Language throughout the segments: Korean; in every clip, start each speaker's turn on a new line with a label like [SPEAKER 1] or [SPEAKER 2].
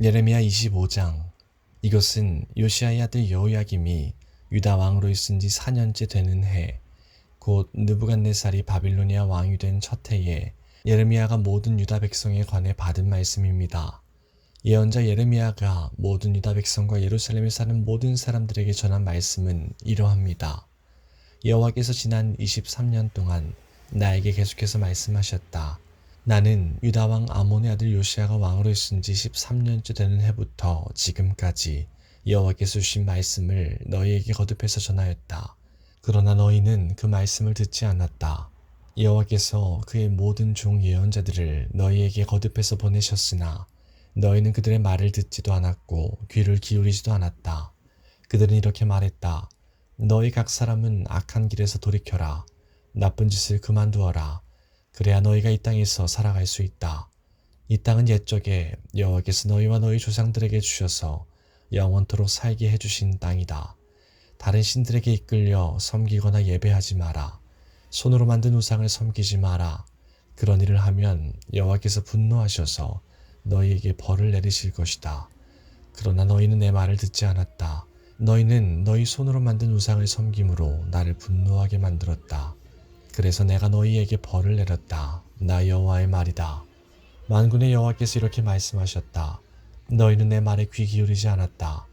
[SPEAKER 1] 예레미야 25장. 이것은 요시야의 아들 여호야김이 유다 왕으로 있은 지 4년째 되는 해, 곧 느부갓네살이 바빌로니아 왕이 된 첫 해에 예레미야가 모든 유다 백성에 관해 받은 말씀입니다. 예언자 예레미야가 모든 유다 백성과 예루살렘에 사는 모든 사람들에게 전한 말씀은 이러합니다. 여호와께서 지난 23년 동안 나에게 계속해서 말씀하셨다. 나는 유다 왕 아몬의 아들 요시야가 왕으로 있은 지 13년째 되는 해부터 지금까지 여호와께서 주신 말씀을 너희에게 거듭해서 전하였다. 그러나 너희는 그 말씀을 듣지 않았다. 여호와께서 그의 모든 종 예언자들을 너희에게 거듭해서 보내셨으나 너희는 그들의 말을 듣지도 않았고 귀를 기울이지도 않았다. 그들은 이렇게 말했다. 너희 각 사람은 악한 길에서 돌이켜라. 나쁜 짓을 그만두어라. 그래야 너희가 이 땅에서 살아갈 수 있다. 이 땅은 옛적에 여호와께서 너희와 너희 조상들에게 주셔서 영원토록 살게 해주신 땅이다. 다른 신들에게 이끌려 섬기거나 예배하지 마라. 손으로 만든 우상을 섬기지 마라. 그런 일을 하면 여호와께서 분노하셔서 너희에게 벌을 내리실 것이다. 그러나 너희는 내 말을 듣지 않았다. 너희는 너희 손으로 만든 우상을 섬김으로 나를 분노하게 만들었다. 그래서 내가 너희에게 벌을 내렸다. 나 여호와의 말이다. 만군의 여호와께서 이렇게 말씀하셨다. 너희는 내 말에 귀 기울이지 않았다.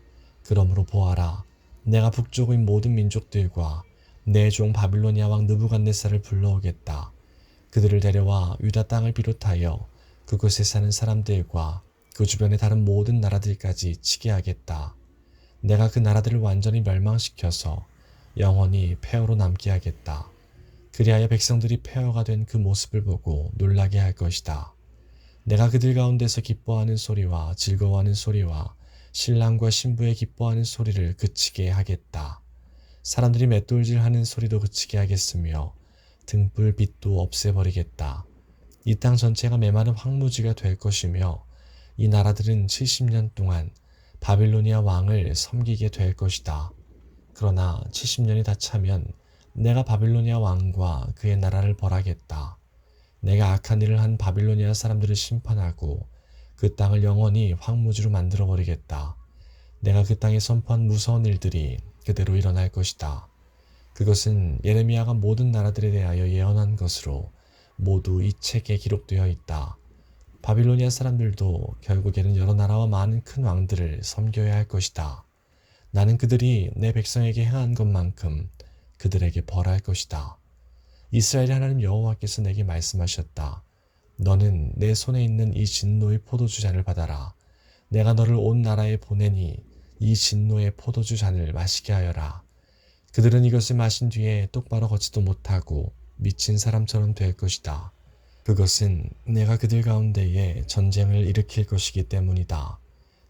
[SPEAKER 1] 그러므로 보아라. 내가 북쪽의 모든 민족들과 내 종 바빌로니아 왕 느부갓네살을 불러오겠다. 그들을 데려와 유다 땅을 비롯하여 그곳에 사는 사람들과 그 주변의 다른 모든 나라들까지 치게 하겠다. 내가 그 나라들을 완전히 멸망시켜서 영원히 폐허로 남게 하겠다. 그리하여 백성들이 폐허가 된 그 모습을 보고 놀라게 할 것이다. 내가 그들 가운데서 기뻐하는 소리와 즐거워하는 소리와 신랑과 신부의 기뻐하는 소리를 그치게 하겠다. 사람들이 맷돌질하는 소리도 그치게 하겠으며 등불 빛도 없애버리겠다. 이 땅 전체가 메마른 황무지가 될 것이며 이 나라들은 70년 동안 바빌로니아 왕을 섬기게 될 것이다. 그러나 70년이 다 차면 내가 바빌로니아 왕과 그의 나라를 벌하겠다. 내가 악한 일을 한 바빌로니아 사람들을 심판하고 그 땅을 영원히 황무지로 만들어버리겠다. 내가 그 땅에 선포한 무서운 일들이 그대로 일어날 것이다. 그것은 예레미야가 모든 나라들에 대하여 예언한 것으로 모두 이 책에 기록되어 있다. 바빌로니아 사람들도 결국에는 여러 나라와 많은 큰 왕들을 섬겨야 할 것이다. 나는 그들이 내 백성에게 행한 것만큼 그들에게 벌할 것이다. 이스라엘의 하나님 여호와께서 내게 말씀하셨다. 너는 내 손에 있는 이 진노의 포도주 잔을 받아라. 내가 너를 온 나라에 보내니 이 진노의 포도주 잔을 마시게 하여라. 그들은 이것을 마신 뒤에 똑바로 걷지도 못하고 미친 사람처럼 될 것이다. 그것은 내가 그들 가운데에 전쟁을 일으킬 것이기 때문이다.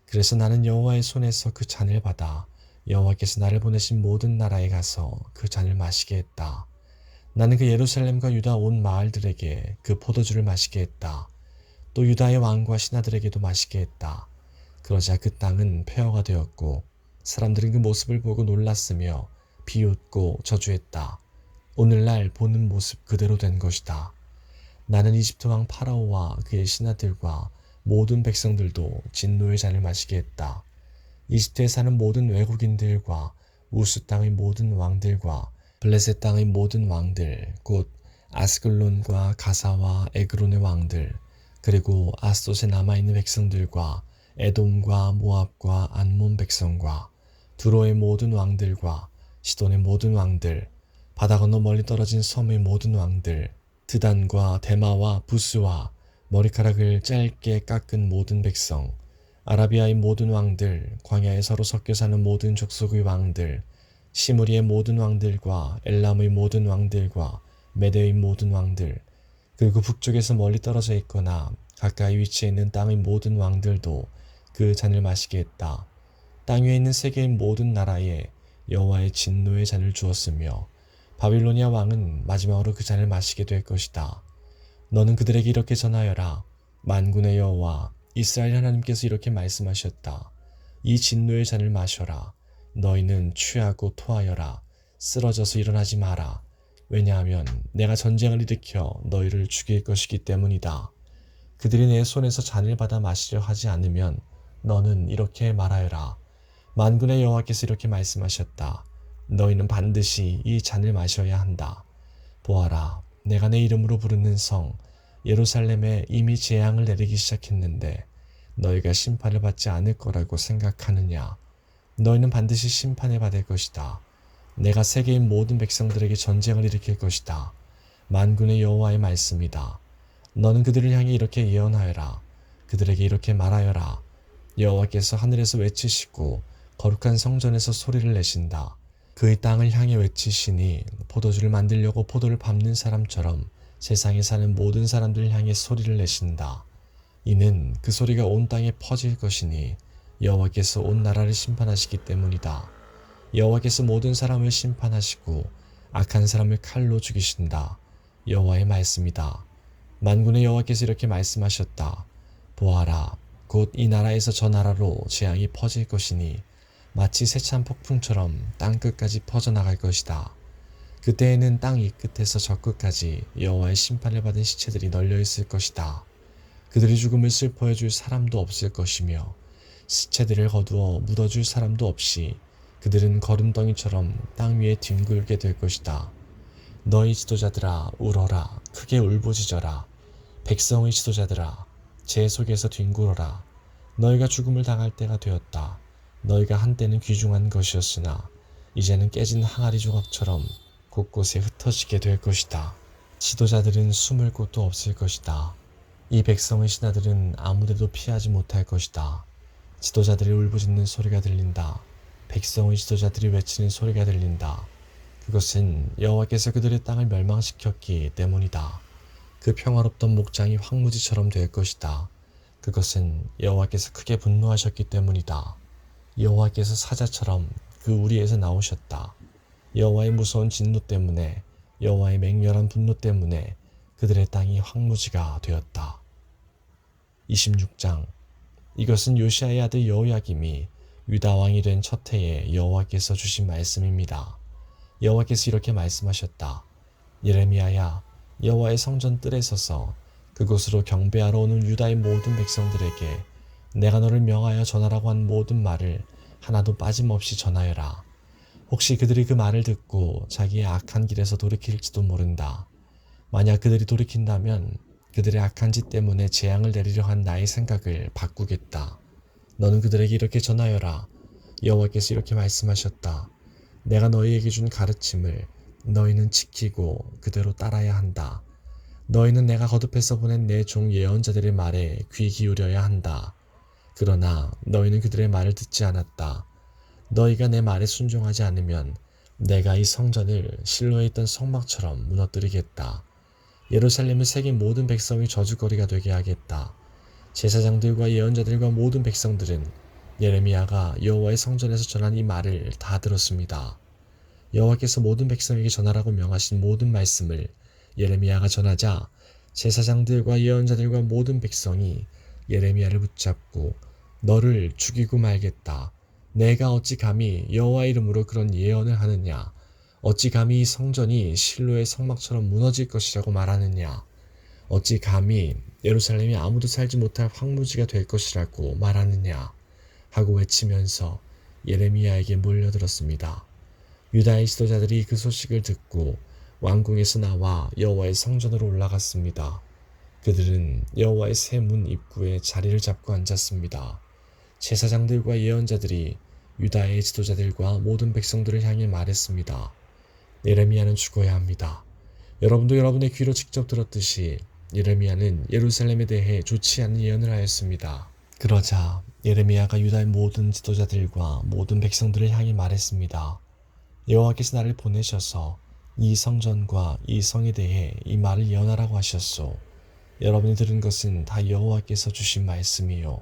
[SPEAKER 1] 그래서 나는 여호와의 손에서 그 잔을 받아 여호와께서 나를 보내신 모든 나라에 가서 그 잔을 마시게 했다. 나는 그 예루살렘과 유다 온 마을들에게 그 포도주를 마시게 했다. 또 유다의 왕과 신하들에게도 마시게 했다. 그러자 그 땅은 폐허가 되었고 사람들은 그 모습을 보고 놀랐으며 비웃고 저주했다. 오늘날 보는 모습 그대로 된 것이다. 나는 이집트 왕 파라오와 그의 신하들과 모든 백성들도 진노의 잔을 마시게 했다. 이집트에 사는 모든 외국인들과 우스 땅의 모든 왕들과 블레셋 땅의 모든 왕들, 곧 아스글론과 가사와 에그론의 왕들, 그리고 아스돗에 남아있는 백성들과 에돔과 모압과 안몬 백성과 두로의 모든 왕들과 시돈의 모든 왕들, 바다 건너 멀리 떨어진 섬의 모든 왕들, 드단과 데마와 부스와 머리카락을 짧게 깎은 모든 백성, 아라비아의 모든 왕들, 광야에 서로 섞여 사는 모든 족속의 왕들, 시므리의 모든 왕들과 엘람의 모든 왕들과 메대의 모든 왕들, 그리고 북쪽에서 멀리 떨어져 있거나 가까이 위치해 있는 땅의 모든 왕들도 그 잔을 마시게 했다. 땅 위에 있는 세계의 모든 나라에 여호와의 진노의 잔을 주었으며 바빌로니아 왕은 마지막으로 그 잔을 마시게 될 것이다. 너는 그들에게 이렇게 전하여라. 만군의 여호와 이스라엘 하나님께서 이렇게 말씀하셨다. 이 진노의 잔을 마셔라. 너희는 취하고 토하여라. 쓰러져서 일어나지 마라. 왜냐하면 내가 전쟁을 일으켜 너희를 죽일 것이기 때문이다. 그들이 내 손에서 잔을 받아 마시려 하지 않으면 너는 이렇게 말하여라. 만군의 여호와께서 이렇게 말씀하셨다. 너희는 반드시 이 잔을 마셔야 한다. 보아라, 내가 내 이름으로 부르는 성 예루살렘에 이미 재앙을 내리기 시작했는데 너희가 심판을 받지 않을 거라고 생각하느냐? 너희는 반드시 심판을 받을 것이다. 내가 세계의 모든 백성들에게 전쟁을 일으킬 것이다. 만군의 여호와의 말씀이다. 너는 그들을 향해 이렇게 예언하여라. 그들에게 이렇게 말하여라. 여호와께서 하늘에서 외치시고 거룩한 성전에서 소리를 내신다. 그의 땅을 향해 외치시니 포도주를 만들려고 포도를 밟는 사람처럼 세상에 사는 모든 사람들을 향해 소리를 내신다. 이는 그 소리가 온 땅에 퍼질 것이니 여호와께서 온 나라를 심판하시기 때문이다. 여호와께서 모든 사람을 심판하시고 악한 사람을 칼로 죽이신다. 여호와의 말씀이다. 만군의 여호와께서 이렇게 말씀하셨다. 보아라, 곧 이 나라에서 저 나라로 재앙이 퍼질 것이니 마치 세찬 폭풍처럼 땅 끝까지 퍼져나갈 것이다. 그때에는 땅 이 끝에서 저 끝까지 여호와의 심판을 받은 시체들이 널려 있을 것이다. 그들의 죽음을 슬퍼해 줄 사람도 없을 것이며 시체들을 거두어 묻어줄 사람도 없이 그들은 거름덩이처럼 땅 위에 뒹굴게 될 것이다. 너희 지도자들아 울어라, 크게 울부짖어라. 백성의 지도자들아 제 속에서 뒹굴어라. 너희가 죽음을 당할 때가 되었다. 너희가 한때는 귀중한 것이었으나 이제는 깨진 항아리 조각처럼 곳곳에 흩어지게 될 것이다. 지도자들은 숨을 곳도 없을 것이다. 이 백성의 신하들은 아무데도 피하지 못할 것이다. 지도자들이 울부짖는 소리가 들린다. 백성의 지도자들이 외치는 소리가 들린다. 그것은 여호와께서 그들의 땅을 멸망시켰기 때문이다. 그 평화롭던 목장이 황무지처럼 될 것이다. 그것은 여호와께서 크게 분노하셨기 때문이다. 여호와께서 사자처럼 그 우리에서 나오셨다. 여호와의 무서운 진노 때문에, 여호와의 맹렬한 분노 때문에 그들의 땅이 황무지가 되었다. 26장. 이것은 요시아의 아들 여호야김이 유다 왕이 된 첫 해에 여호와께서 주신 말씀입니다. 여호와께서 이렇게 말씀하셨다. 예레미야야, 여호와의 성전 뜰에 서서 그곳으로 경배하러 오는 유다의 모든 백성들에게 내가 너를 명하여 전하라고 한 모든 말을 하나도 빠짐없이 전하여라. 혹시 그들이 그 말을 듣고 자기의 악한 길에서 돌이킬지도 모른다. 만약 그들이 돌이킨다면 그들의 악한 짓 때문에 재앙을 내리려 한 나의 생각을 바꾸겠다. 너는 그들에게 이렇게 전하여라. 여호와께서 이렇게 말씀하셨다. 내가 너희에게 준 가르침을 너희는 지키고 그대로 따라야 한다. 너희는 내가 거듭해서 보낸 내 종 예언자들의 말에 귀 기울여야 한다. 그러나 너희는 그들의 말을 듣지 않았다. 너희가 내 말에 순종하지 않으면 내가 이 성전을 실로에 있던 성막처럼 무너뜨리겠다. 예루살렘을 세계 모든 백성이 저주거리가 되게 하겠다. 제사장들과 예언자들과 모든 백성들은 예레미야가 여호와의 성전에서 전한 이 말을 다 들었습니다. 여호와께서 모든 백성에게 전하라고 명하신 모든 말씀을 예레미야가 전하자 제사장들과 예언자들과 모든 백성이 예레미야를 붙잡고 너를 죽이고 말겠다. 내가 어찌 감히 여호와 이름으로 그런 예언을 하느냐. 어찌 감히 이 성전이 실로의 성막처럼 무너질 것이라고 말하느냐. 어찌 감히 예루살렘이 아무도 살지 못할 황무지가 될 것이라고 말하느냐 하고 외치면서 예레미야에게 몰려들었습니다. 유다의 지도자들이 그 소식을 듣고 왕궁에서 나와 여호와의 성전으로 올라갔습니다. 그들은 여호와의 새 문 입구에 자리를 잡고 앉았습니다. 제사장들과 예언자들이 유다의 지도자들과 모든 백성들을 향해 말했습니다. 예레미야는 죽어야 합니다. 여러분도 여러분의 귀로 직접 들었듯이 예레미야는 예루살렘에 대해 좋지 않은 예언을 하였습니다. 그러자 예레미야가 유다의 모든 지도자들과 모든 백성들을 향해 말했습니다. 여호와께서 나를 보내셔서 이 성전과 이 성에 대해 이 말을 예언하라고 하셨소. 여러분이 들은 것은 다 여호와께서 주신 말씀이요.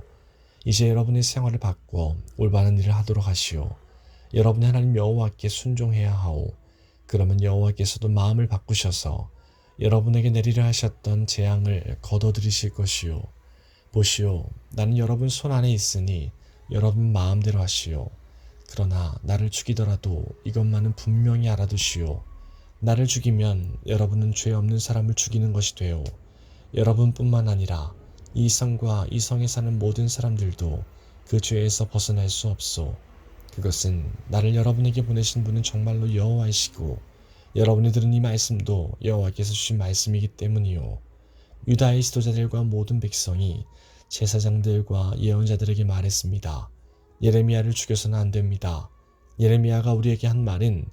[SPEAKER 1] 이제 여러분의 생활을 바꿔 올바른 일을 하도록 하시오. 여러분의 하나님 여호와께 순종해야 하오. 그러면 여호와께서도 마음을 바꾸셔서 여러분에게 내리려 하셨던 재앙을 거둬들이실 것이요. 보시오, 나는 여러분 손 안에 있으니 여러분 마음대로 하시오. 그러나 나를 죽이더라도 이것만은 분명히 알아두시오. 나를 죽이면 여러분은 죄 없는 사람을 죽이는 것이 되오. 여러분뿐만 아니라 이 성과 이 성에 사는 모든 사람들도 그 죄에서 벗어날 수 없소. 그것은 나를 여러분에게 보내신 분은 정말로 여호와이시고 여러분이 들은 이 말씀도 여호와께서 주신 말씀이기 때문이요. 유다의 지도자들과 모든 백성이 제사장들과 예언자들에게 말했습니다. 예레미야를 죽여서는 안 됩니다. 예레미야가 우리에게 한 말은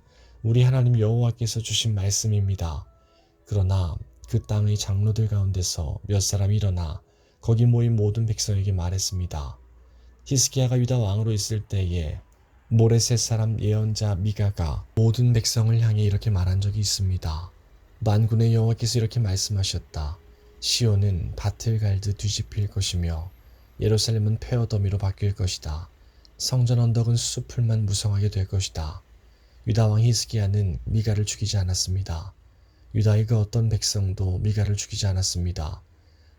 [SPEAKER 1] 우리 하나님 여호와께서 주신 말씀입니다. 그러나 그 땅의 장로들 가운데서 몇 사람이 일어나 거기 모인 모든 백성에게 말했습니다. 히스기야가 유다 왕으로 있을 때에 모레셋 사람 예언자 미가가 모든 백성을 향해 이렇게 말한 적이 있습니다. 만군의 여호와께서 이렇게 말씀하셨다. 시온은 밭을 갈듯 뒤집힐 것이며 예루살렘은 폐허더미로 바뀔 것이다. 성전 언덕은 수풀만 무성하게 될 것이다. 유다 왕 히스기야는 미가를 죽이지 않았습니다. 유다의 그 어떤 백성도 미가를 죽이지 않았습니다.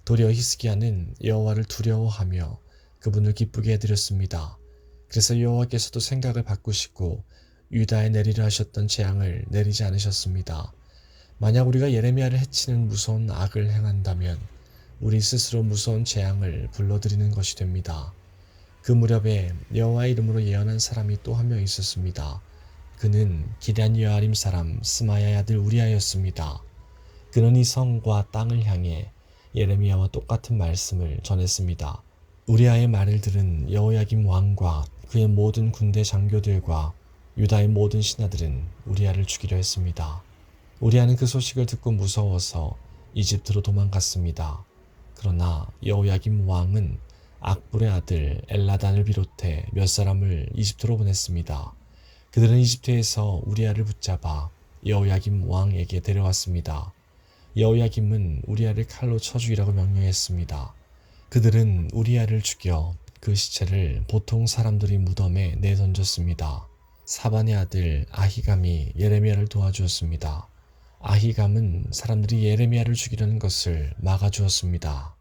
[SPEAKER 1] 도리어 히스기야는 여호와를 두려워하며 그분을 기쁘게 해드렸습니다. 그래서 여호와께서도 생각을 바꾸시고 유다에 내리려 하셨던 재앙을 내리지 않으셨습니다. 만약 우리가 예레미야를 해치는 무서운 악을 행한다면 우리 스스로 무서운 재앙을 불러들이는 것이 됩니다. 그 무렵에 여호와의 이름으로 예언한 사람이 또 한 명 있었습니다. 그는 기럇 여아림 사람 스마야의 아들 우리아였습니다. 그는 이 성과 땅을 향해 예레미야와 똑같은 말씀을 전했습니다. 우리아의 말을 들은 여호야김 왕과 그의 모든 군대 장교들과 유다의 모든 신하들은 우리아를 죽이려 했습니다. 우리아는 그 소식을 듣고 무서워서 이집트로 도망갔습니다. 그러나 여호야김 왕은 악불의 아들 엘라단을 비롯해 몇 사람을 이집트로 보냈습니다. 그들은 이집트에서 우리아를 붙잡아 여호야김 왕에게 데려왔습니다. 여호야김은 우리아를 칼로 쳐 죽이라고 명령했습니다. 그들은 우리아를 죽여 그 시체를 보통 사람들이 무덤에 내던졌습니다. 사반의 아들 아히감이 예레미야를 도와주었습니다. 아히감은 사람들이 예레미야를 죽이려는 것을 막아주었습니다.